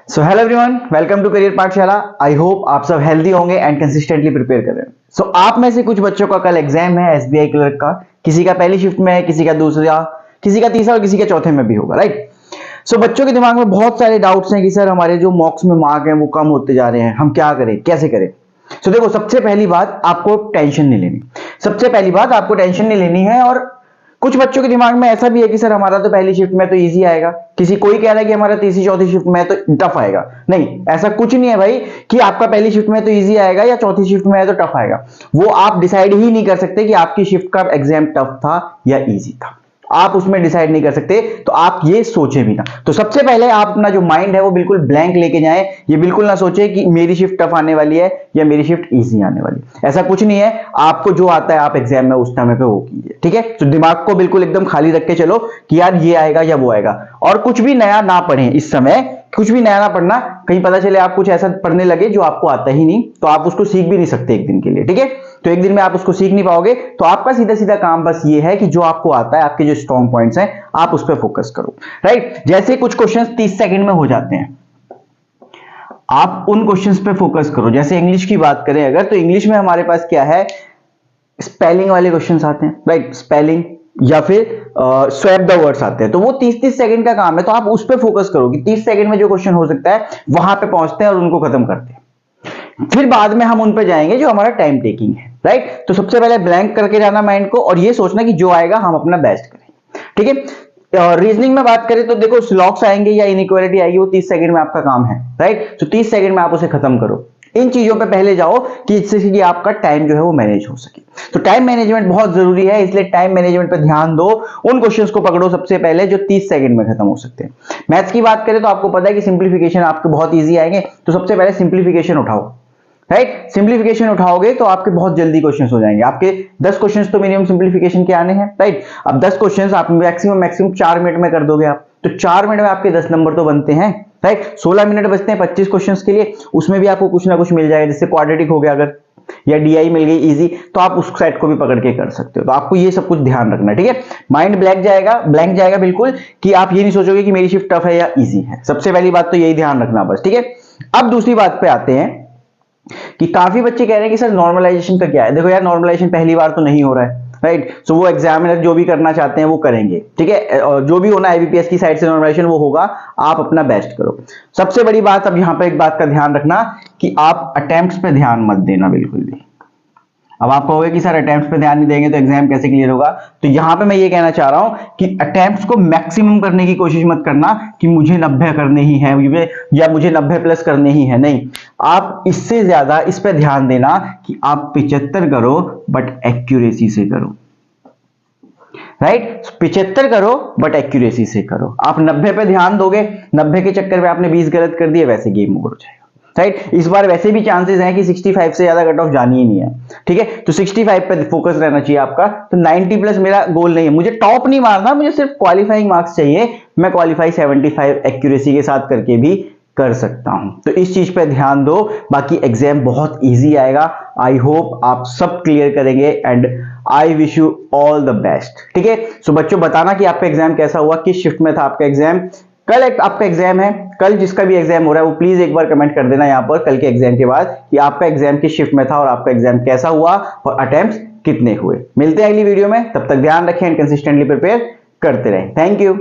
So hello everyone, welcome to career Pathshala. I hope आप सब healthy होंगे एंड कंसिस्टेंटली प्रिपेयर कर रहे हैं। सो आप में से कुछ बच्चों का कल एग्जाम है एसबीआई क्लर्क का। किसी का पहली शिफ्ट में है, किसी का दूसरा, किसी का तीसरा और किसी के चौथे में भी होगा, राइट। सो बच्चों के दिमाग में बहुत सारे डाउट्स हैं कि सर हमारे जो मॉक्स में मार्क हैं वो कम होते जा रहे हैं, हम क्या करें, कैसे करें। सो देखो, सबसे पहली बात आपको टेंशन नहीं लेनी। सबसे पहली बात आपको टेंशन नहीं लेनी है। और कुछ बच्चों के दिमाग में ऐसा भी है कि सर हमारा तो पहली शिफ्ट में तो इजी आएगा, किसी कोई कह रहा है कि हमारा तीसरी चौथी शिफ्ट में तो टफ आएगा। नहीं, ऐसा कुछ नहीं है भाई कि आपका पहली शिफ्ट में तो इजी आएगा या चौथी शिफ्ट में है तो टफ आएगा। वो आप डिसाइड ही नहीं कर सकते कि आपकी शिफ्ट का एग्जाम टफ था या इजी था। आप उसमें डिसाइड नहीं कर सकते, तो आप ये सोचे भी ना। तो सबसे पहले आप अपना जो माइंड है वो बिल्कुल ब्लैंक लेके जाएं। ये बिल्कुल ना सोचे कि मेरी शिफ्ट टफ आने वाली है या मेरी शिफ्ट इजी आने वाली है। ऐसा कुछ नहीं है। आपको जो आता है आप एग्जाम में उस टाइम पे वो कीजिए, ठीक है। तो दिमाग को बिल्कुल एकदम खाली रख के चलो कि यार ये आएगा या वो आएगा। और कुछ भी नया ना पढ़ें इस समय, कुछ भी नया ना पढ़ना। कहीं पता चले आप कुछ ऐसा पढ़ने लगे जो आपको आता ही नहीं, तो आप उसको सीख भी नहीं सकते एक दिन के लिए, ठीक है। तो एक दिन में आप उसको सीख नहीं पाओगे। तो आपका सीधा सीधा काम बस ये है कि जो आपको आता है, आपके जो स्ट्रॉन्ग पॉइंट्स हैं, आप उस पर फोकस करो, राइट। जैसे कुछ क्वेश्चंस 30 सेकंड में हो जाते हैं, आप उन क्वेश्चंस पे फोकस करो। जैसे इंग्लिश की बात करें अगर, तो इंग्लिश में हमारे पास क्या है, स्पेलिंग वाले क्वेश्चंस आते हैं, राइट। स्पेलिंग या फिर स्वैप द वर्ड्स आते हैं। तो वो 30-30 सेकंड का काम है। तो आप उस पर फोकस करो कि 30 सेकंड में जो क्वेश्चन हो सकता है वहां पे पहुंचते हैं और उनको खत्म करते हैं। फिर बाद में हम उन पे जाएंगे जो हमारा टाइम टेकिंग है, राइट। तो सबसे पहले ब्लैंक करके जाना माइंड को, और ये सोचना कि जो आएगा हम अपना बेस्ट करें, ठीक है। रीजनिंग में बात करें तो देखो, स्लॉक्स आएंगे या इनइक्वालिटी आएगी, वो 30 सेकंड में आपका काम है, राइट। तो 30 सेकंड में आप उसे खत्म करो। इन चीजों पे पहले जाओ कि इससे कि आपका टाइम जो है वो मैनेज हो सके। तो टाइम मैनेजमेंट बहुत जरूरी है, इसलिए टाइम मैनेजमेंट पे ध्यान दो। उन क्वेश्चंस को पकड़ो सबसे पहले जो 30 सेकंड में खत्म हो सकते हैं। मैथ्स की बात करें तो आपको पता है कि सिंप्लीफिकेशन आपके बहुत इजी आएंगे। तो सबसे पहले सिंप्लीफिकेशन उठाओ, राइट। सिंप्लीफिकेशन उठाओगे तो आपके बहुत जल्दी क्वेश्चंस हो जाएंगे। आपके 10 क्वेश्चंस तो मिनिमम सिंप्लीफिकेशन के आने हैं, राइट। अब 10 क्वेश्चंस आप मैक्सिमम 4 मिनट में कर दोगे आप, तो 4 मिनट में आपके 10 नंबर तो बनते हैं, राइट। 16 मिनट बचते हैं 25 क्वेश्चंस के लिए। उसमें भी आपको कुछ ना कुछ मिल जाएगा, जैसे क्वाड्रेटिक हो गया अगर, या डीआई मिल गई इजी, तो आप उस सेट को भी पकड़ के कर सकते हो। तो आपको ये सब कुछ ध्यान रखना है, ठीक है। माइंड ब्लैंक जाएगा बिल्कुल, कि आप ये नहीं सोचोगे कि मेरी शिफ्ट टफ है या इजी है। सबसे पहली बात तो यही ध्यान रखना बस, ठीक है। अब दूसरी बात पे आते हैं कि काफी बच्चे कह रहे हैं कि सर नॉर्मलाइजेशन का क्या है। देखो यार, नॉर्मलाइजेशन पहली बार तो नहीं हो रहा है, राइट। सो वो एग्जामिनर जो भी करना चाहते हैं वो करेंगे, ठीक है। और जो भी होना आईबीपीएस की साइड से नॉर्मलाइजेशन वो होगा, आप अपना बेस्ट करो। सबसे बड़ी बात, अब यहां पर एक बात का ध्यान रखना कि आप अटेम्प्ट्स पे ध्यान मत देना बिल्कुल भी। अब आप कहोगे कि सर अटेम्प्ट्स पे ध्यान नहीं देंगे तो एग्जाम कैसे क्लियर होगा। तो यहां पे मैं ये कहना चाह रहा हूं कि अटेम्प्ट्स को मैक्सिमम करने की कोशिश मत करना कि मुझे 90 करने ही है या मुझे 90 प्लस करने ही है। नहीं, आप इससे ज्यादा इस पे ध्यान देना कि आप 75 करो बट एक्यूरेसी से करो, राइट। 75 करो बट एक्यूरेसी से करो। आप 90 पे ध्यान दोगे, 90 के चक्कर में आपने 20 गलत कर दिए, वैसे गेम ओवर हो जाएगा, राइट। इस बार वैसे भी चांसेस हैं कि 65 से ज्यादा कट ऑफ जानी ही नहीं है, ठीक है। तो 65 पे फोकस रहना चाहिए आपका। तो 90 प्लस मेरा गोल नहीं है, मुझे टॉप नहीं मारना, मुझे सिर्फ क्वालिफाइंग मार्क्स चाहिए। मैं क्वालिफाई 75 एक्यूरेसी के साथ करके भी कर सकता हूं। तो इस चीज पे ध्यान दो। बाकी एग्जाम बहुत इजी आएगा। आई होप आप सब क्लियर करेंगे and I wish you all the best, ठीक है। सो बच्चों, बताना कि आपका एग्जाम कैसा हुआ, किस शिफ्ट में था आपका एग्जाम। कल एक आपका एग्जाम है, कल जिसका भी एग्जाम हो रहा है वो प्लीज एक बार कमेंट कर देना यहां पर कल के एग्जाम के बाद कि आपका एग्जाम किस शिफ्ट में था और आपका एग्जाम कैसा हुआ और अटेम्प्ट्स कितने हुए। मिलते हैं अगली वीडियो में, तब तक ध्यान रखें एंड कंसिस्टेंटली प्रिपेयर करते रहें। Thank you.